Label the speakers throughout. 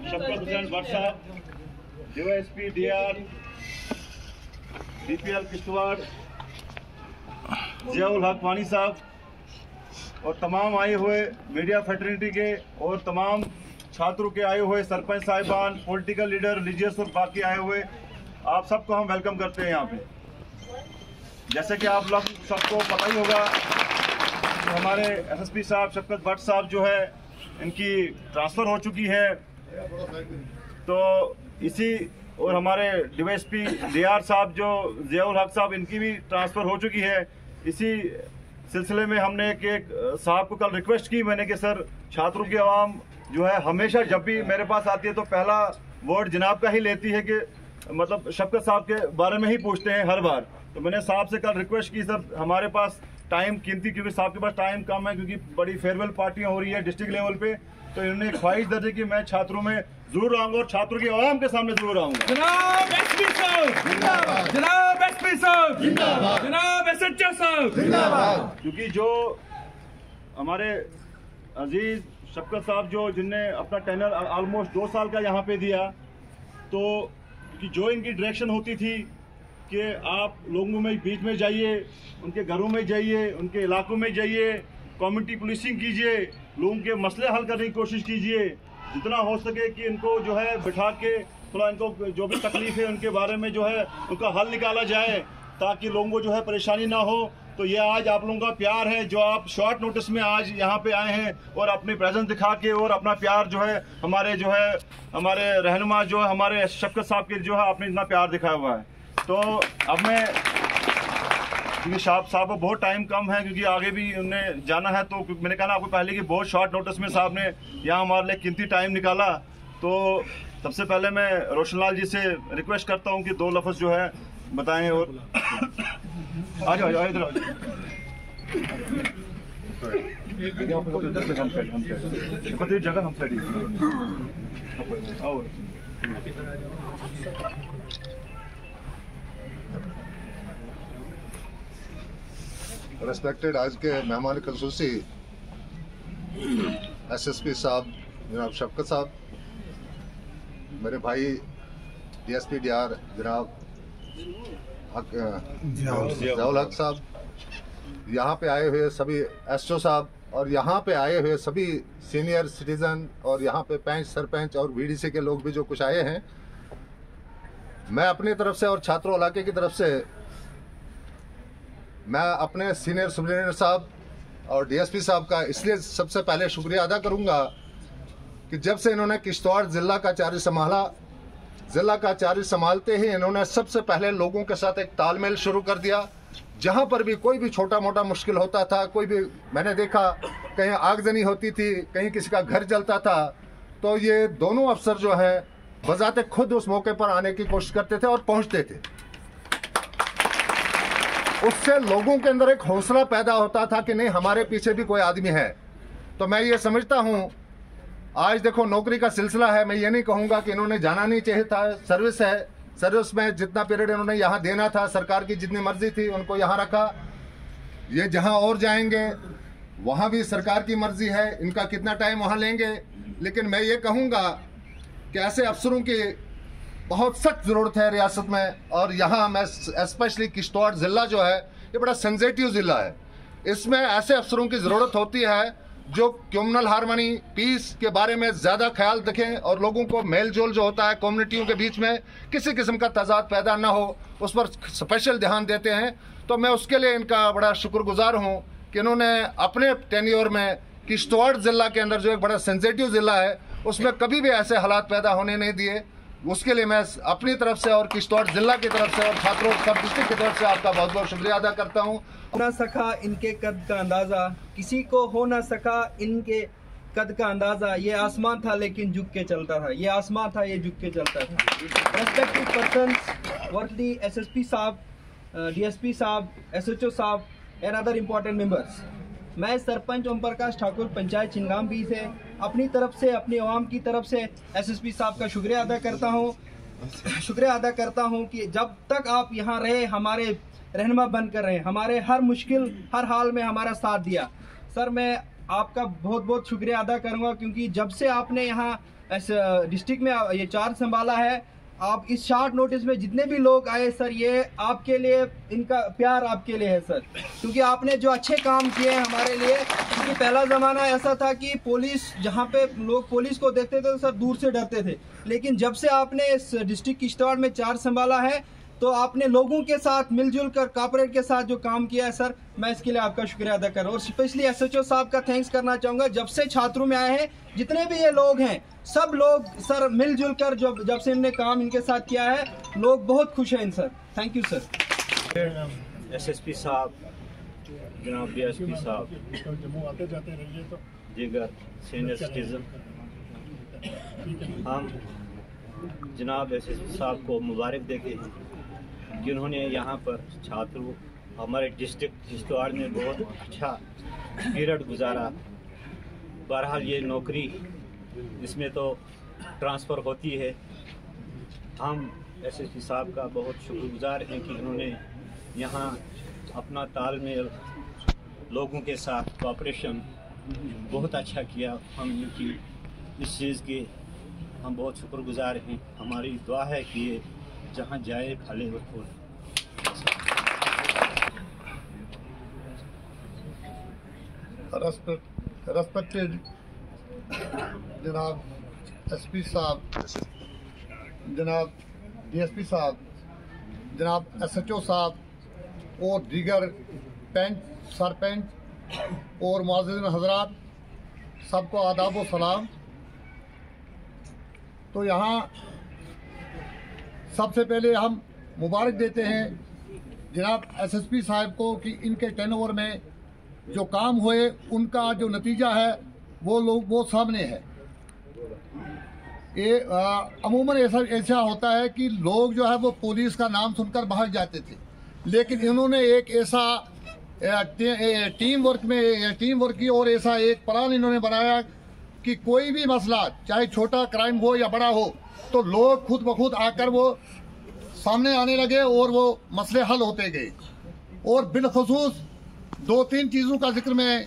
Speaker 1: शफकत हुसैन भट्ट साहब, DYSP DR, DPL Kishtwar, Ziaul हक वानी साहब और तमाम आए हुए मीडिया फैटर्निटी के और तमाम छात्रों के आए हुए सरपंच साहिबान, पॉलिटिकल लीडर, रिलीजियस और बाकी आए हुए, आप सबको हम वेलकम करते हैं यहाँ पे। जैसे कि आप लोग सबको पता ही होगा तो हमारे SSP साहब शफकत भट्ट साहब जो है इनकी ट्रांसफ़र हो चुकी है, तो इसी और हमारे DYSP DR साहब जो जियाउल हक साहब इनकी भी ट्रांसफ़र हो चुकी है। इसी सिलसिले में हमने एक साहब को कल रिक्वेस्ट की मैंने कि सर छात्रों की आवाम जो है हमेशा जब भी मेरे पास आती है तो पहला वर्ड जनाब का ही लेती है कि मतलब शफकत साहब के बारे में ही पूछते हैं हर बार। तो मैंने साहब से कल रिक्वेस्ट की सर हमारे पास टाइम कीमती, क्योंकि साहब के पास टाइम कम है क्योंकि बड़ी फेयरवेल पार्टियां हो रही है डिस्ट्रिक्ट लेवल पे, तो इन्होंने ख्वाहिश दर्ज की मैं छात्रों में जरूर आऊंगा और छात्रों की आवाम के सामने जरूर आऊंगा।
Speaker 2: जनाब SP साहब जिंदाबाद, जनाब SP साहब जिंदाबाद, जनाब SHO साहब जिंदाबाद।
Speaker 1: क्योंकि जो हमारे अजीज शफकत साहब जिनने अपना टेनर ऑलमोस्ट 2 साल का यहाँ पे दिया, तो कि जो इनकी डायरेक्शन होती थी कि आप लोगों में बीच में जाइए, उनके घरों में जाइए, उनके इलाकों में जाइए, कम्युनिटी पुलिसिंग कीजिए, लोगों के मसले हल करने की कोशिश कीजिए, जितना हो सके कि इनको जो है बिठा के थोड़ा इनको जो भी तकलीफ है उनके बारे में जो है उनका हल निकाला जाए ताकि लोगों को जो है परेशानी ना हो। तो ये आज आप लोगों का प्यार है जो आप शॉर्ट नोटिस में आज यहाँ पे आए हैं और अपनी प्रेजेंस दिखा के और अपना प्यार जो है हमारे रहनुमा जो है हमारे शफकत साहब के जो है आपने इतना प्यार दिखाया हुआ है। तो अब मैं क्योंकि साहब को बहुत टाइम कम है क्योंकि आगे भी उन्हें जाना है, तो मैंने कहा ना आपको पहले कि बहुत शॉर्ट नोटिस में साहब ने यहाँ हमारे लिए कीमती टाइम निकाला। तो सबसे पहले मैं रोशन लाल जी से रिक्वेस्ट करता हूँ कि 2 लफ्ज़ जो है बताएं और आ जाओ इधर जगह हम
Speaker 3: रेस्पेक्टेड आज के मेहमान खसूसी SSP साहब जनाब शफकत साहब, मेरे भाई DSP DR जनाब जियाउल हक साहब, यहाँ पे आए हुए सभी SO साहब और यहाँ पे आए हुए सभी सीनियर सिटीज़न और यहाँ पे पंच सरपंच और VDC के लोग भी जो कुछ आए हैं, मैं अपनी तरफ से और छात्रों इलाके की तरफ से मैं अपने सीनियर सुपरिटेंडेंट साहब और DSP साहब का इसलिए सबसे पहले शुक्रिया अदा करूंगा कि जब से इन्होंने किश्तवाड़ ज़िला का चार्ज संभाला, ज़िला का चार्ज संभालते ही इन्होंने सबसे पहले लोगों के साथ एक तालमेल शुरू कर दिया। जहां पर भी कोई भी छोटा मोटा मुश्किल होता था, कोई भी मैंने देखा कहीं आगजनी होती थी, कहीं किसी का घर जलता था, तो ये दोनों अफसर जो हैं बजाते खुद उस मौके पर आने की कोशिश करते थे और पहुंचते थे। उससे लोगों के अंदर एक हौसला पैदा होता था कि नहीं हमारे पीछे भी कोई आदमी है। तो मैं ये समझता हूं आज देखो नौकरी का सिलसिला है, मैं ये नहीं कहूंगा कि इन्होंने जाना नहीं चाहिए था, सर्विस है, सर्विस में जितना पीरियड इन्होंने यहाँ देना था, सरकार की जितनी मर्जी थी उनको यहाँ रखा। ये जहाँ और जाएंगे वहाँ भी सरकार की मर्जी है इनका कितना टाइम वहाँ लेंगे, लेकिन मैं ये कहूँगा कि ऐसे अफसरों की बहुत सख्त ज़रूरत है रियासत में। और यहाँ मैं स्पेशली किश्तवाड़ ज़िला जो है ये बड़ा सेंसिटिव ज़िला है, इसमें ऐसे अफसरों की ज़रूरत होती है जो कम्युनल हार्मनी पीस के बारे में ज़्यादा ख्याल रखें और लोगों को मेल जोल जो होता है कम्युनिटियों के बीच में किसी किस्म का तजाद पैदा ना हो उस पर स्पेशल ध्यान देते हैं। तो मैं उसके लिए इनका बड़ा शुक्रगुजार हूँ कि इन्होंने अपने टेन्योर में किश्तवाड़ ज़िला के अंदर जो एक बड़ा सेंसिटिव ज़िला है उसमें कभी भी ऐसे हालात पैदा होने नहीं दिए। उसके लिए मैं अपनी तरफ से और किश्तवाड़ ज़िला की तरफ से और छात्रों सब डिस्ट्रिक्ट की तरफ से आपका बहुत बहुत शुक्रिया अदा करता हूँ।
Speaker 2: ना सका इनके कद का अंदाज़ा, किसी को हो ना सका इनके कद का अंदाज़ा, ये आसमान था लेकिन झुक के चलता था, ये आसमान था ये झुक के चलता था। रेस्पेक्टेड पर्सन्स, वर्ली SSP साहब, DSP साहब, SHO साहब एंड अदर इम्पोर्टेंट मेंबर्स, मैं सरपंच ओम प्रकाश ठाकुर पंचायत चिंगाम बी से अपनी तरफ से अपनी आवाम की तरफ से SSP साहब का शुक्रिया अदा करता हूँ कि जब तक आप यहाँ रहे हमारे रहनुमा बनकर रहे, हमारे हर मुश्किल हर हाल में हमारा साथ दिया। सर मैं आपका बहुत बहुत शुक्रिया अदा करूँगा क्योंकि जब से आपने यहाँ डिस्ट्रिक्ट में ये चार्ज संभाला है। आप इस शॉर्ट नोटिस में जितने भी लोग आए सर, ये आपके लिए, इनका प्यार आपके लिए है सर, क्योंकि आपने जो अच्छे काम किए हैं हमारे लिए। क्योंकि पहला ज़माना ऐसा था कि पुलिस, जहाँ पे लोग पुलिस को देखते थे तो सर दूर से डरते थे, लेकिन जब से आपने इस डिस्ट्रिक्ट किश्तवाड़ में चार्ज संभाला है तो आपने लोगों के साथ मिलजुल कर कॉर्पोरेट के साथ जो काम किया है सर, मैं इसके लिए आपका शुक्रिया अदा कर रहा हूँ। और स्पेशली SHO साहब का थैंक्स करना चाहूँगा। जब से छात्रों में आए हैं, जितने भी ये लोग हैं, सब लोग सर मिलजुल कर जब से इनने काम इनके साथ किया है, लोग बहुत खुश हैं sir. Thank you sir.
Speaker 4: SSP साहब, जनाब DSP साहब, दीगर सीनियर सिटीजन, हम जनाब SSP साहब को मुबारक देते हैं, जिन्होंने यहाँ पर छात्रों, हमारे डिस्ट्रिक्ट किश्तवाड़ में बहुत अच्छा पीरियड गुजारा। बहरहाल ये नौकरी, इसमें तो ट्रांसफ़र होती है। हम SSP साहब का बहुत शुक्रगुजार हैं कि उन्होंने यहाँ अपना तालमेल, लोगों के साथ कोऑपरेशन बहुत अच्छा किया। हम इनकी इस चीज़ के हम बहुत शुक्रगुजार हैं। हमारी दुआ है कि ये जहाँ जाए फले और फूले।
Speaker 5: Respected जनाब SP साहब, जनाब DSP साहब, जनाब SHO साहब और दीगर पंच, सरपंच और मुअज़्ज़िज़ीन हज़रात, सबको आदाब व सलाम। तो यहाँ सबसे पहले हम मुबारक देते हैं जनाब SSP साहब को कि इनके टेनओवर में जो काम हुए, उनका जो नतीजा है वो सामने है। ये अमूमन ऐसा होता है कि लोग जो है वो पुलिस का नाम सुनकर भाग जाते थे, लेकिन इन्होंने एक ऐसा टीम वर्क की और ऐसा एक प्लान इन्होंने बनाया कि कोई भी मसला, चाहे छोटा क्राइम हो या बड़ा हो, तो लोग खुद ब खुद आकर वो सामने आने लगे और वो मसले हल होते गए। और बिलखुसूस 2-3 चीज़ों का जिक्र मैं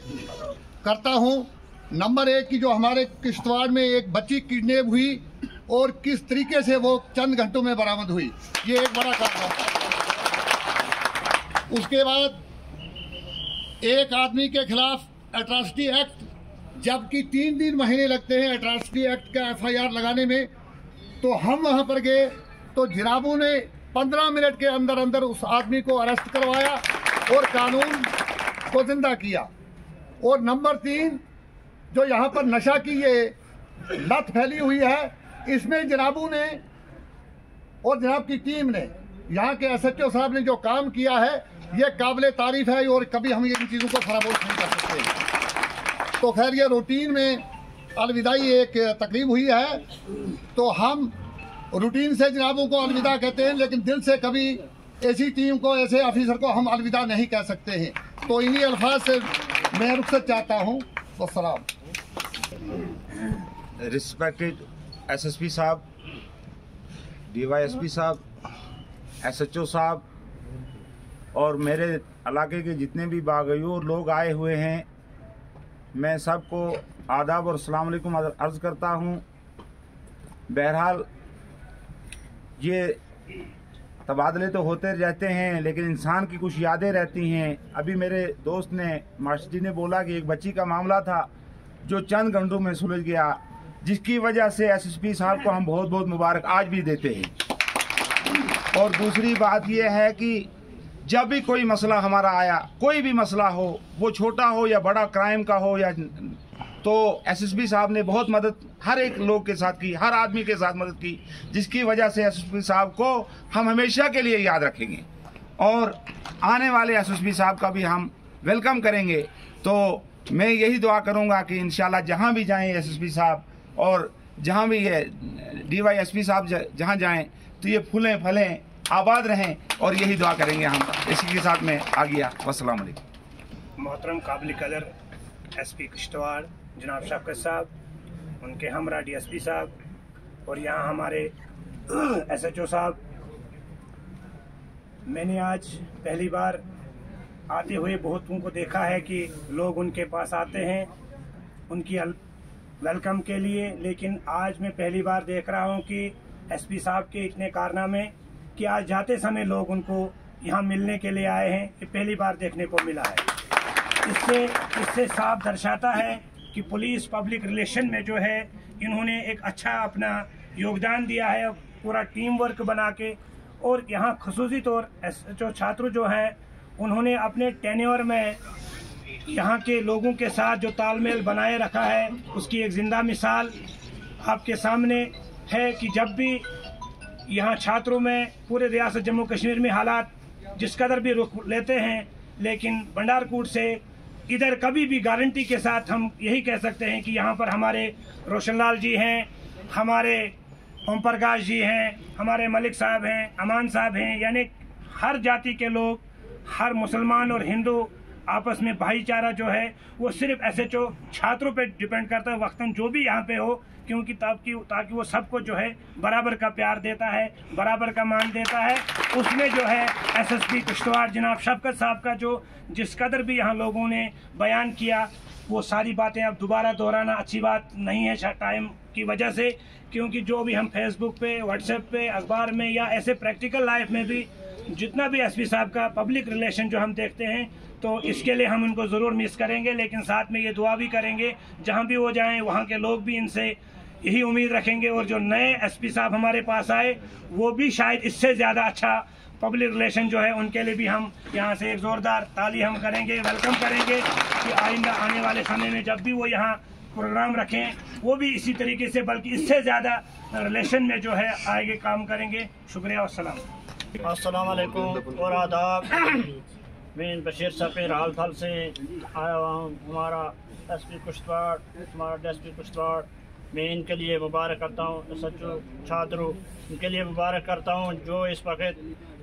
Speaker 5: करता हूँ। नंबर 1 की जो हमारे किश्तवाड़ में एक बच्ची किडनैप हुई और किस तरीके से वो चंद घंटों में बरामद हुई, ये एक बड़ा काम था। उसके बाद एक आदमी के खिलाफ एट्रॉसिटी एक्ट, जबकि 3 महीने लगते हैं एट्रॉसिटी एक्ट का FIR लगाने में, तो हम वहाँ पर गए तो जनाबों ने 15 मिनट के अंदर अंदर उस आदमी को अरेस्ट करवाया और कानून को जिंदा किया। और नंबर 3, जो यहाँ पर नशा की ये लत फैली हुई है, इसमें जनाबों ने और जनाब की टीम ने, यहाँ के SHO साहब ने जो काम किया है, ये काबिल तारीफ है और कभी हम इन चीज़ों को फरामोश नहीं कर सकते। तो खैर, ये रूटीन में अलविदाई एक तकलीफ हुई है, तो हम रूटीन से जनाबों को अलविदा कहते हैं, लेकिन दिल से कभी ऐसी टीम को, ऐसे ऑफिसर को हम अलविदा नहीं कह सकते हैं। तो इन्हीं अल्फाज से मैं रुखसत चाहता हूँ। वस्सलाम।
Speaker 6: रिस्पेक्टेड SSP साहब, DYSP साहब, SHO साहब और मेरे इलाके के जितने भी बागयोर लोग आए हुए हैं, मैं सबको आदाब और अस्सलाम वालेकुम अर्ज़ करता हूँ। बहरहाल ये तबादले तो होते रहते हैं, लेकिन इंसान की कुछ यादें रहती हैं। अभी मेरे दोस्त ने, मास्टर जी ने बोला कि एक बच्ची का मामला था जो चंद घंटों में सुलझ गया, जिसकी वजह से SSP साहब को हम बहुत बहुत मुबारक आज भी देते हैं। और दूसरी बात यह है कि जब भी कोई मसला हमारा आया, कोई भी मसला हो, वो छोटा हो या बड़ा क्राइम का हो, या तो SSP साहब ने बहुत मदद हर एक लोग के साथ की, हर आदमी के साथ मदद की, जिसकी वजह से SSP साहब को हम हमेशा के लिए याद रखेंगे और आने वाले SSP साहब का भी हम वेलकम करेंगे। तो मैं यही दुआ करूंगा कि इंशाल्लाह जहां भी जाएं SSP साहब और जहां भी ये DYSP साहब जहां जाएं, तो ये फूलें फलें, आबाद रहें, और यही दुआ करेंगे हम। इसी के साथ में आ गया। वस्सलाम अलैकुम।
Speaker 7: मोहतरम काबिल कदर SP किश्तवाड़ जनाब शफ़क़त साहब, उनके हमरा DSP साहब और यहाँ हमारे SHO साहब, मैंने आज पहली बार आते हुए बहुतों को देखा है कि लोग उनके पास आते हैं, उनकी वेलकम के लिए, लेकिन आज मैं पहली बार देख रहा हूं कि एसपी साहब के इतने कारनामे कि आज जाते समय लोग उनको यहाँ मिलने के लिए आए हैं, ये पहली बार देखने को मिला है। इससे साफ दर्शाता है कि पुलिस पब्लिक रिलेशन में जो है इन्होंने एक अच्छा अपना योगदान दिया है, पूरा टीम वर्क बना के। और यहाँ खसूसी तौर जो छात्र जो हैं उन्होंने अपने टेन्योर में यहाँ के लोगों के साथ जो तालमेल बनाए रखा है, उसकी एक जिंदा मिसाल आपके सामने है कि जब भी यहाँ छात्रों में पूरे रियासत जम्मू कश्मीर में हालात जिस कदर भी रुख लेते हैं, लेकिन भंडारकोट से इधर कभी भी गारंटी के साथ हम यही कह सकते हैं कि यहाँ पर हमारे रोशनलाल जी हैं, हमारे ओम प्रकाश जी हैं, हमारे मलिक साहब हैं, अमान साहब हैं, यानी हर जाति के लोग, हर मुसलमान और हिंदू आपस में भाईचारा जो है वो सिर्फ एसएचओ छात्रों पे डिपेंड करता है, वक्तन जो भी यहाँ पे हो, क्योंकि ताकि वो सबको जो है बराबर का प्यार देता है, बराबर का मान देता है। उसमें जो है एसएसपी किश्तवाड़ जनाब शफकत साहब का जो जिस कदर भी यहाँ लोगों ने बयान किया, वो सारी बातें अब दोबारा दोहराना अच्छी बात नहीं है टाइम की वजह से, क्योंकि जो भी हम फेसबुक पे, व्हाट्सएप पे, अखबार में या ऐसे प्रैक्टिकल लाइफ में भी जितना भी एसपी साहब का पब्लिक रिलेशन जो हम देखते हैं, तो इसके लिए हम उनको ज़रूर मिस करेंगे, लेकिन साथ में ये दुआ भी करेंगे जहाँ भी वो जाएं वहाँ के लोग भी इनसे यही उम्मीद रखेंगे, और जो नए एसपी साहब हमारे पास आए वो भी शायद इससे ज़्यादा अच्छा पब्लिक रिलेशन जो है उनके लिए भी हम यहाँ से एक ज़ोरदार ताली हम करेंगे, वेलकम करेंगे कि आइंदा आने वाले समय में जब भी वो यहाँ प्रोग्राम रखें वो भी इसी तरीके से बल्कि इससे ज़्यादा रिलेशन में जो है आगे काम करेंगे। शुक्रिया और सलाम।
Speaker 8: अस्सलाम वालेकुम और आदाब। मैं बशीर सफ़ीर हाल थाल से आया हुआ हूँ। हमारा एसपी किश्तवाड़, हमारा डीएसपी किश्तवाड़, मैं इनके लिए मुबारक करता हूँ, सच्चो छात्रों इनके लिए मुबारक करता हूँ जो इस वक्त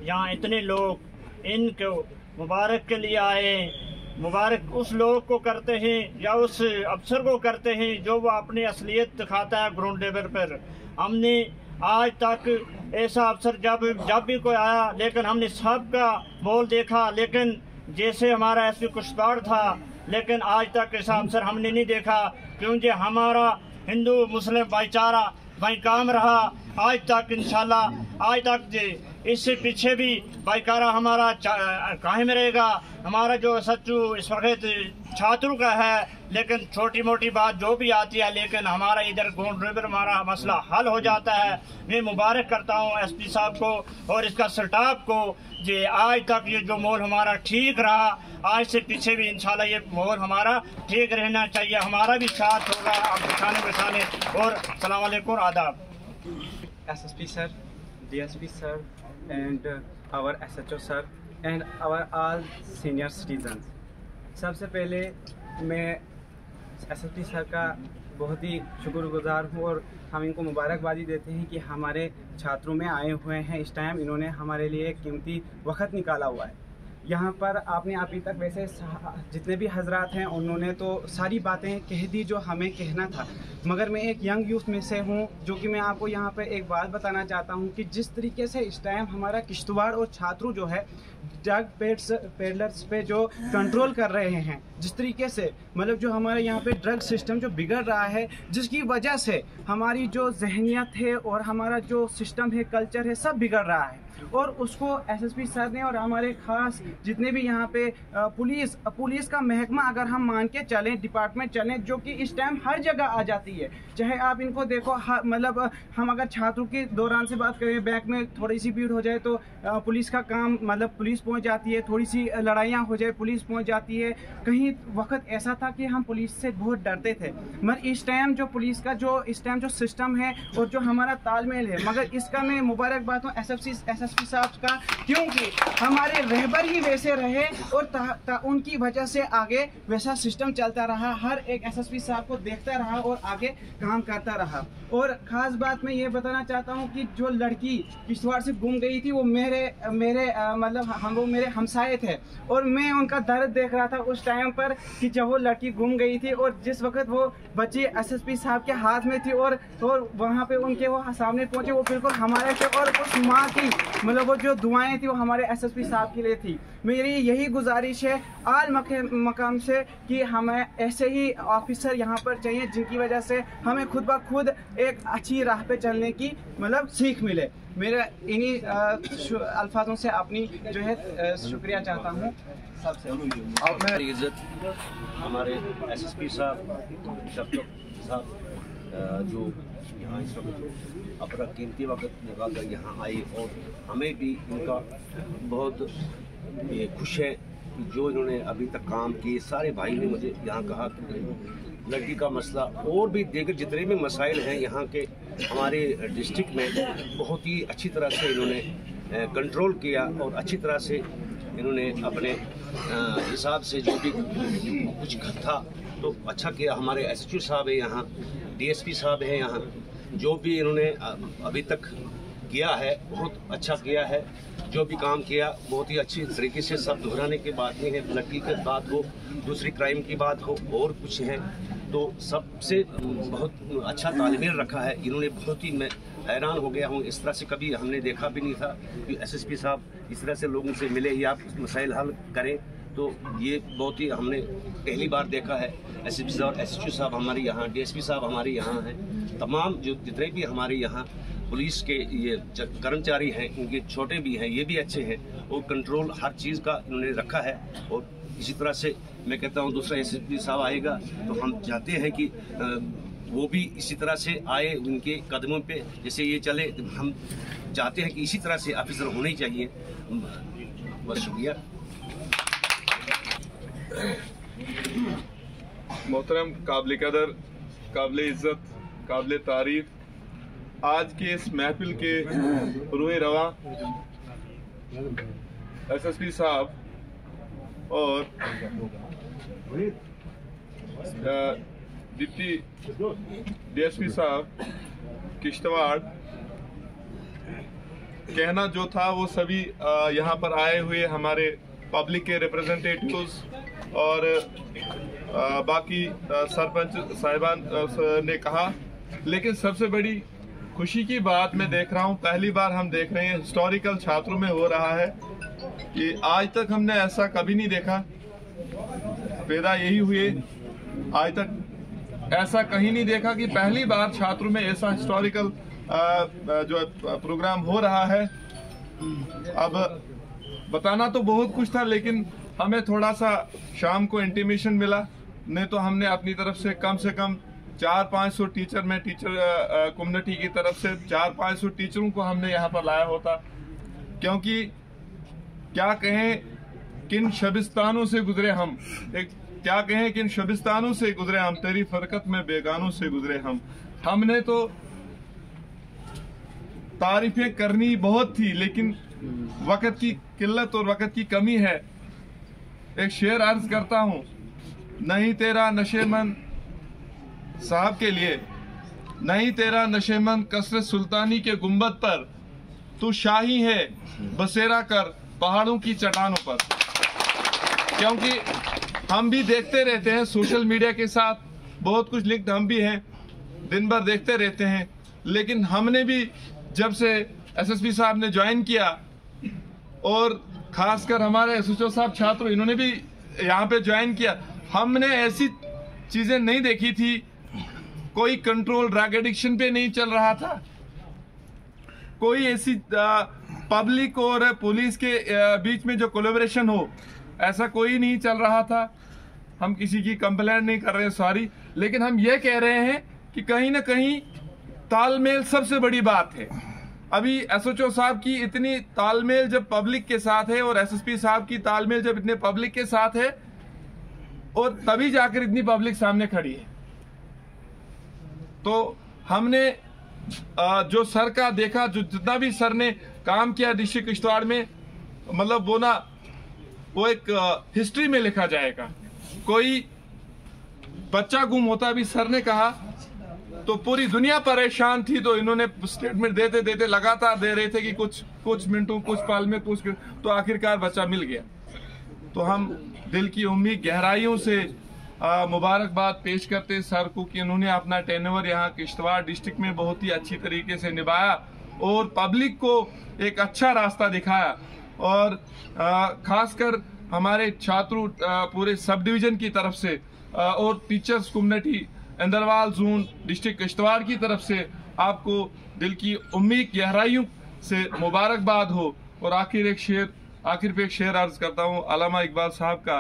Speaker 8: यहाँ इतने लोग इनको मुबारक के लिए आए। मुबारक उस लोग को करते हैं या उस अफसर को करते हैं जो वो अपनी असलियत दिखाता है ग्राउंड लेवल पर। हमने आज तक ऐसा अफसर जब भी कोई आया, लेकिन हमने सबका बोल देखा, लेकिन जैसे हमारा एसपी किश्तवाड़ था, लेकिन आज तक ऐसा अफसर हमने नहीं देखा, क्योंकि हमारा हिंदू मुस्लिम भाईचारा भाई काम रहा आज तक। इंशाल्लाह आज तक इससे पीछे भी भाईचारा हमारा कायम रहेगा। हमारा जो सच्चू इस वक्त छात्रों का है, लेकिन छोटी मोटी बात जो भी आती है, लेकिन हमारा इधर ग्राउंड लेवल हमारा मसला हल हो जाता है। मैं मुबारक करता हूँ एसपी साहब को और इसका स्टाफ को जे आज तक ये जो माहौल हमारा ठीक रहा, आज से पीछे भी इंशाल्लाह ये माहौल हमारा ठीक रहना चाहिए, हमारा भी साथ होगा आप बिछाने। और सलाम अलैकुम आदाब।
Speaker 2: SSP sir, DSP sir and our SHO sir and our all senior citizens। सबसे पहले मैं SSP सर का बहुत ही शुक्रगुजार हूँ और हम इनको मुबारकबादी देते हैं कि हमारे छात्रों में आए हुए हैं। इस टाइम इन्होंने हमारे लिए एक कीमती वक्त निकाला हुआ है। यहाँ पर आपने अभी तक वैसे जितने भी हजरात हैं उन्होंने तो सारी बातें कह दी जो हमें कहना था, मगर मैं एक यंग यूथ में से हूँ जो कि मैं आपको यहाँ पर एक बात बताना चाहता हूँ कि जिस तरीके से इस टाइम हमारा किश्तवाड़ और छात्रों जो है ड्रग पेडलर्स पे जो कंट्रोल कर रहे हैं, जिस तरीके से मतलब जो हमारे यहाँ पे ड्रग सिस्टम जो बिगड़ रहा है, जिसकी वजह से हमारी जो जहनियत है और हमारा जो सिस्टम है, कल्चर है, सब बिगड़ रहा है। और उसको एसएसपी सर ने और हमारे खास जितने भी यहाँ पे पुलिस का महकमा अगर हम मान के चलें, डिपार्टमेंट चलें, जो कि इस टाइम हर जगह आ जाती है, चाहे आप इनको देखो, मतलब हम अगर छात्रों के दौरान से बात करें, बैंक में थोड़ी सी भीड़ हो जाए तो पुलिस का काम, मतलब पुलिस पहुँच जाती है, थोड़ी सी लड़ाइयाँ हो जाए पुलिस पहुँच जाती है। कहीं वक्त ऐसा था कि हम पुलिस से बहुत डरते थे, मगर इस टाइम जो पुलिस का जो इस टाइम जो सिस्टम है और जो हमारा तालमेल है, मगर इसका मैं मुबारकबाद हूँ एसएसपी साहब का, क्योंकि हमारे रहबर ही वैसे रहे और उनकी वजह से आगे वैसा सिस्टम चलता रहा, हर एक एसएसपी साहब को देखता रहा और आगे काम करता रहा। और ख़ास बात मैं ये बताना चाहता हूँ कि जो लड़की किश्तवाड़ से गुम गई थी वो मेरे हमसाये थे और मैं उनका दर्द देख रहा था उस टाइम पर कि जब वो लड़की गुम गई थी और जिस वक्त वो बच्ची एसएसपी साहब के हाथ में थी और वहाँ पे उनके वो सामने पहुँचे, वो बिल्कुल हमारे थे और उस माँ की मतलब वो जो दुआएं थी वो हमारे एसएसपी साहब के लिए थी।
Speaker 9: मेरी यही गुजारिश है आल मकाम से कि हमें ऐसे ही ऑफिसर यहाँ पर चाहिए जिनकी वजह से हमें खुद ब खुद एक अच्छी राह पे चलने की मतलब सीख मिले। मेरा इन्हीं अल्फाजों से अपनी जो है शुक्रिया चाहता हूँ सबसे।
Speaker 10: हमारी इज्जत हमारे एसएसपी साहब शफकत साहब जो यहाँ इस वक्त अपना कीमती वक्त निकाल कर यहाँ आए और हमें भी इनका बहुत खुश है कि जो इन्होंने अभी तक काम किए। सारे भाई ने मुझे यहाँ कहा कि लड़की का मसला और भी दीगर जितने भी मसाइल हैं यहाँ के हमारे डिस्ट्रिक्ट में बहुत ही अच्छी तरह से इन्होंने कंट्रोल किया और अच्छी तरह से इन्होंने अपने हिसाब से जो भी कुछ था तो अच्छा किया। हमारे एसएचओ साहब है यहाँ, डीएसपी साहब हैं यहाँ, जो भी इन्होंने अभी तक किया है बहुत अच्छा किया है। जो भी काम किया बहुत ही अच्छी तरीके से, सब दोहराने की बात नहीं है, लड़की की बात हो, दूसरी क्राइम की बात हो और कुछ है तो सबसे बहुत अच्छा तालमेल रखा है इन्होंने। बहुत ही मैं हैरान हो गया हूँ, इस तरह से कभी हमने देखा भी नहीं था कि एसएसपी साहब इस तरह से लोगों से मिले ही आप मसाइल हल करें, तो ये बहुत ही हमने पहली बार देखा है। एसएसपी साहब, एसएचओ साहब हमारे यहाँ, डीएसपी साहब हमारे यहाँ हैं, तमाम जो जितने भी हमारे यहाँ पुलिस के ये कर्मचारी हैं इनके छोटे भी हैं, ये भी अच्छे हैं और कंट्रोल हर चीज़ का इन्होंने रखा है। और इसी तरह से मैं कहता हूँ दूसरा एसएसपी साहब आएगा तो हम चाहते हैं कि वो भी इसी तरह से आए, उनके कदमों पे जैसे ये चले, हम चाहते हैं कि इसी तरह से ऑफिसर होने ही चाहिए। बस शुक्रिया।
Speaker 11: मोहतरम, काबिल कदर, काबिल इज़्ज़त, काबिल तारीफ, आज के इस महफिल के रूह रवा एसएसपी साहब और डिप्टी डीएसपी साहब किश्तवाड़, कहना जो था वो सभी यहाँ पर आए हुए हमारे पब्लिक के रिप्रेजेंटेटिव्स और बाकी सरपंच साहिबान ने कहा। लेकिन सबसे बड़ी खुशी की बात मैं देख रहा हूँ, पहली बार हम देख रहे हैं हिस्टोरिकल छात्रों में हो रहा है कि आज तक हमने ऐसा कभी नहीं देखा, पैदा यही हुए, आज तक ऐसा कहीं नहीं देखा कि पहली बार छात्रों में ऐसा हिस्टोरिकल जो प्रोग्राम हो रहा है। अब बताना तो बहुत कुछ था लेकिन हमें थोड़ा सा शाम को इंटीमेशन मिला, नहीं तो हमने अपनी तरफ से कम 400-500 टीचर में टीचर कम्युनिटी की तरफ से 400-500 टीचरों को हमने यहाँ पर लाया होता, क्योंकि क्या कहें किन शबिस्तानों से गुजरे हम, क्या कहें किन शबिस्तानों से गुजरे हम, तेरी फरकत में बेगानों से गुजरे हम। हमने तो तारीफें करनी बहुत थी लेकिन वक्त की किल्लत और वक्त की कमी है। एक शेर अर्ज करता हूँ, नहीं तेरा नशेमंद साहब के लिए, नहीं तेरा नशेमंद कसरत सुल्तानी के गुंबद पर, तू शाही है बसेरा कर पहाड़ों की चट्टानों पर। क्योंकि हम भी देखते रहते हैं सोशल मीडिया के साथ बहुत कुछ लिंक्ड हम भी हैं, दिन भर देखते रहते हैं, लेकिन हमने भी जब से एसएसपी साहब ने ज्वाइन किया और खासकर हमारे एसएचओ साहब छात्र इन्होंने भी यहाँ पे ज्वाइन किया, हमने ऐसी चीजें नहीं देखी थी। कोई कंट्रोल ड्रग एडिक्शन पे नहीं चल रहा था, कोई ऐसी पब्लिक और पुलिस के बीच में जो कोलैबोरेशन हो ऐसा कोई नहीं चल रहा था। हम किसी की कंप्लेंट नहीं कर रहे, सॉरी, लेकिन हम ये कह रहे हैं कि कहीं ना कहीं तालमेल सबसे बड़ी बात है। अभी एसएचओ साहब की इतनी तालमेल जब पब्लिक के साथ है और एसएसपी साहब की तालमेल जब इतने पब्लिक के साथ है और तभी जाकर इतनी पब्लिक सामने खड़ी है। तो हमने जो सर का देखा, जो जितना भी सर ने काम किया डिस्ट्रिक्ट किश्तवाड़ में, मतलब वो एक हिस्ट्री में लिखा जाएगा। कोई बच्चा गुम होता भी सर ने कहा तो पूरी दुनिया परेशान थी, तो इन्होंने स्टेटमेंट देते देते लगातार दे रहे थे कि कुछ मिनटों कुछ पल में कुछ, तो आखिरकार बच्चा मिल गया। तो हम दिल की उम्मीद गहराइयों से मुबारकबाद पेश करते सर को कि उन्होंने अपना टेन्योर यहाँ किश्तवाड़ डिस्ट्रिक्ट में बहुत ही अच्छी तरीके से निभाया और पब्लिक को एक अच्छा रास्ता दिखाया। और खासकर हमारे छात्रों पूरे सब डिवीज़न की तरफ से और teachers community Inderwal zone district Kishtwar की तरफ से आपको दिल की उम्मीद गहराइयों से मुबारकबाद हो। और आखिर पे एक शेर अर्ज करता हूँ अल्लामा इकबाल साहब का,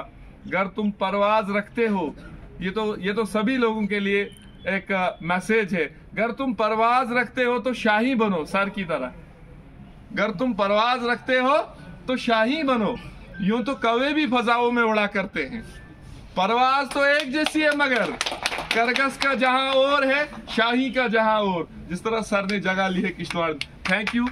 Speaker 11: अगर तुम परवाज रखते हो, ये तो सभी लोगों के लिए एक मैसेज है, अगर तुम परवाज रखते हो तो शाही बनो सर की तरह, अगर तुम परवाज रखते हो तो शाही बनो। यूं तो कौवे भी फजाओं में उड़ा करते हैं, परवाज तो एक जैसी है मगर करकस का जहां और है, शाही का जहां और, जिस तरह सर ने जगह ली है किश्तवाड़। Thank you.